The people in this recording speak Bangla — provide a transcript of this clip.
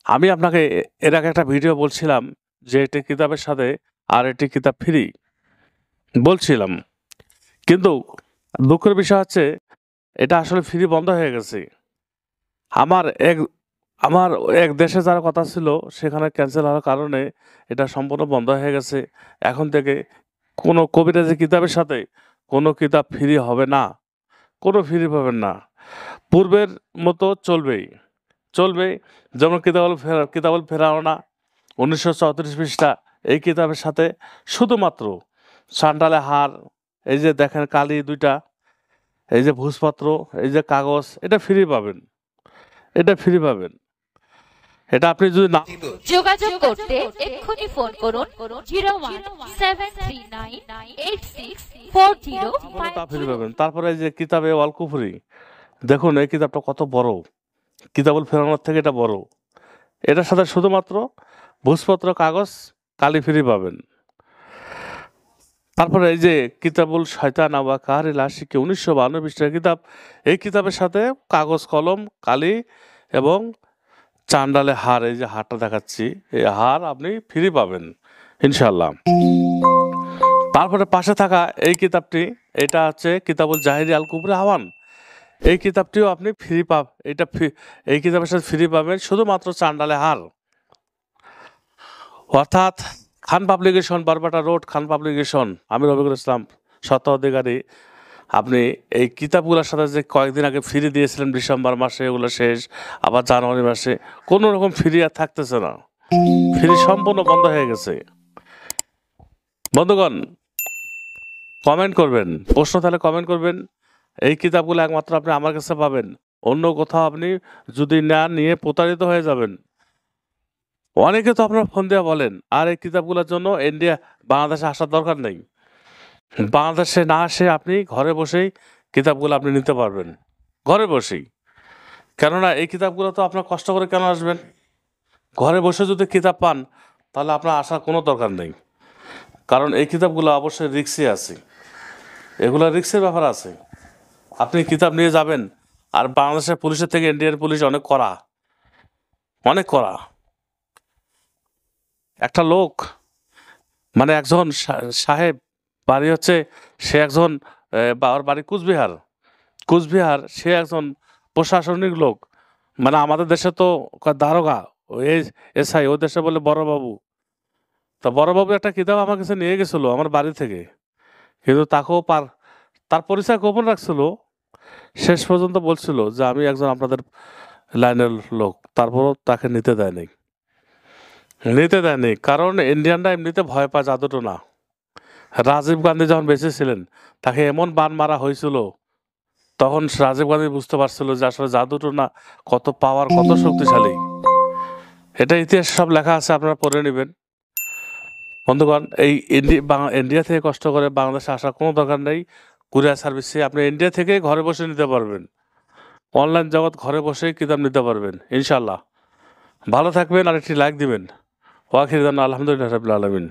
আমি আপনাকে এর আগে একটা ভিডিও বলছিলাম যে একটি কিতাবের সাথে আর একটি কিতাব ফ্রি বলছিলাম। কিন্তু দুঃখের বিষয় হচ্ছে এটা আসলে ফ্রি বন্ধ হয়ে গেছে। আমার এক আমার এক দেশে যাওয়ার কথা ছিল সেখানে ক্যান্সেল হওয়ার কারণে এটা সম্পূর্ণ বন্ধ হয়ে গেছে। এখন থেকে কোনো কবিরাজি কিতাবের সাথে কোনো কিতাব ফ্রি হবে না। কোনো ফ্রি পাবেন না। পূর্বের মতো চলবে। যেমন কিতাবুল ফেরাওনা ১৯৩৪ পৃষ্ঠা এই কিতাবের সাথে শুধুমাত্র সান্ডালে হার, এই যে দেখেন কালি ২টা, এই যে ভূষপত্র, এই যে কাগজ, এটা ফ্রি পাবেন। এটা আপনি যদি না যোগাযোগ করতে এক্ষুনি ফোন করুন 0179864050 তা ফ্রি পাবেন। তারপরে এই যে কিতাবে ওয়াল কুফরি, দেখুন এই কিতাবটা কত বড়। কিতাবুল ফেরাওনার থেকে এটা বড়। এটার সাথে শুধুমাত্র ভূষপত্র, কাগজ, কালি ফ্রি পাবেন। তারপরে এই যে কিতাবুল শয়তান আওয়া কাহারিল আশিকি ১৯৫২ পৃষ্ঠার কিতাব, এই কিতাবের সাথে কাগজ, কলম, কালি এবং চান্ডালে হার, এই যে হারটা দেখাচ্ছি, এই হার আপনি ফ্রি পাবেন ইনশাল্লাহ। তারপরে পাশে থাকা এই কিতাবটি, এটা হচ্ছে কিতাবুল জাহিরি আল কুবরা আওয়ান, এই কিতাবটিও আপনি ফ্রি এই কিতাবের সাথে ফ্রি পাবেন শুধুমাত্র চান্ডালে হার। অর্থাৎ খান পাবলিকেশন, বারবাটা রোড, খান পাবলিকেশন, আমি রবিকুল ইসলাম স্বত্বাধিকারী। আপনি এই কিতাবগুলোর সাথে যে কয়েকদিন আগে ফ্রি দিয়েছিলেন ডিসেম্বর মাসে, এগুলো শেষ, আবার জানুয়ারি মাসে কোনো রকম ফ্রি আর থাকতেছে না। ফ্রি সম্পূর্ণ বন্ধ হয়ে গেছে। বন্ধুগণ, কমেন্ট করবেন, প্রশ্ন তাহলে কমেন্ট করবেন। এই কিতাবগুলো একমাত্র আপনি আমার কাছে পাবেন, অন্য কোথাও আপনি যদি না নিয়ে প্রতারিত হয়ে যাবেন। অনেকে তো আপনার ফোন দিয়ে বলেন আর এই কিতাবগুলোর জন্য বাংলাদেশে আসার দরকার নেই। বাংলাদেশে না আসে আপনি ঘরে বসেই কিতাবগুলো আপনি নিতে পারবেন, ঘরে বসেই। কেননা এই কিতাবগুলো তো আপনার কষ্ট করে কেন আসবেন? ঘরে বসে যদি কিতাব পান তাহলে আপনার আসার কোনো দরকার নেই। কারণ এই কিতাবগুলো অবশ্যই রিস্কি আছে, এগুলো রিস্কের ব্যাপার আছে। আপনি কিতাব নিয়ে যাবেন, আর বাংলাদেশের পুলিশের থেকে ইন্ডিয়ান পুলিশ অনেক কড়া। একটা লোক, মানে একজন সাহেব, বাড়ি হচ্ছে, সে একজন ওর বাড়ি কুচবিহার, সে একজন প্রশাসনিক লোক। মানে আমাদের দেশে তো দারোগা, এসআই, ওই দেশে বলে বড়বাবু। তা বড়বাবু একটা কিতাব আমার কাছে নিয়ে গেছিলো আমার বাড়ি থেকে, কিন্তু তার পরিচয় গোপন রাখছিল। শেষ পর্যন্ত বলছিল যে আমি একজন আপনাদের লাইনের লোক, তারপরও তাকে নিতে দেয়নি। কারণ ইন্ডিয়ানরা এমনিতে ভয় পায় জাদুটোনা। রাজীব গান্ধী যখন বেঁচে ছিলেন তাকে এমন বান মারা হয়েছিল, তখন রাজীব গান্ধী বুঝতে পারছিল যে আসলে জাদুটোনা কত পাওয়ার, কত শক্তিশালী। এটা ইতিহাস সব লেখা আছে, আপনারা পড়ে নেবেন। বন্ধুগণ, এই ইন্ডিয়া থেকে কষ্ট করে বাংলাদেশে আসার কোনো দরকার নেই। কুরিয়ার সার্ভিসে আপনি ইন্ডিয়া থেকে ঘরে বসে নিতে পারবেন। অনলাইন জগৎ, ঘরে বসেই কিতাব নিতে পারবেন ইনশাল্লাহ। ভালো থাকবেন, আর একটি লাইক দিবেন। ওয়াখির আলহামদুলিল্লাহ রাব্বিল আলামিন।